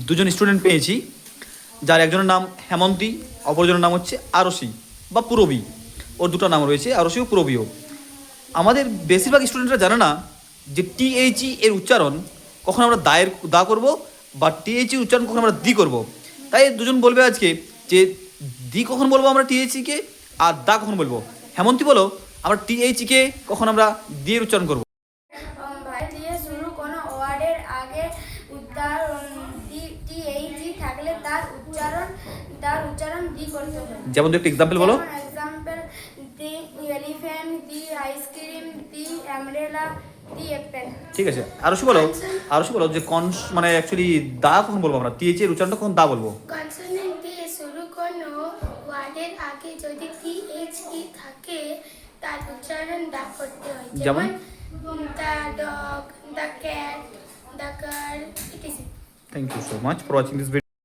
দুজন স্টুডেন্ট পেয়েছি, যার একজনের নাম হেমন্তী, অপরজনের নাম হচ্ছে আরশি বা পুরবী। ওর দুটো নাম রয়েছে, আরশি ও পুরবীও। আমাদের বেশিরভাগ স্টুডেন্টরা জানে না যে টিএইচই এর উচ্চারণ কখন আমরা দা করব বা টিএইচই উচ্চারণ কখন আমরা দি করব। তাই দুজন বলবে আজকে যে দি কখন বলবো আমরা টিএইচকে, আর দা কখন বলবো। হেমন্তী বলো, আমরা টিএইচকে কখন আমরা দিয়ে উচ্চারণ করব। ভাই দিয়ে শুরু কোনো ওয়ার্ডের আগে টি-এইচ-ই থাকলে তার উচ্চারণ দি করতে হবে। যেমন একটু এক্সাম্পল বলো। এক্সাম্পল, দি এলিফ্যান্ট, দি আইসক্রিম, দি অ্যামব্রেলা, দি অ্যাপেল। ঠিক আছে, আরশি বলো যে মানে অ্যাকচুয়ালি দা কখন বলবো আমরা, টিএইচ এর উচ্চারণটা কখন দা বলবো। কনসোনেন্ট দিয়ে শুরু কোনো ওয়ার্ডের আগে যদি টি-এইচ-ই থাকে তার উচ্চারণ দা করতে হয়। যেমন the dog, the cat, the girl, ইত্যাদি। Thank you so much for watching this video.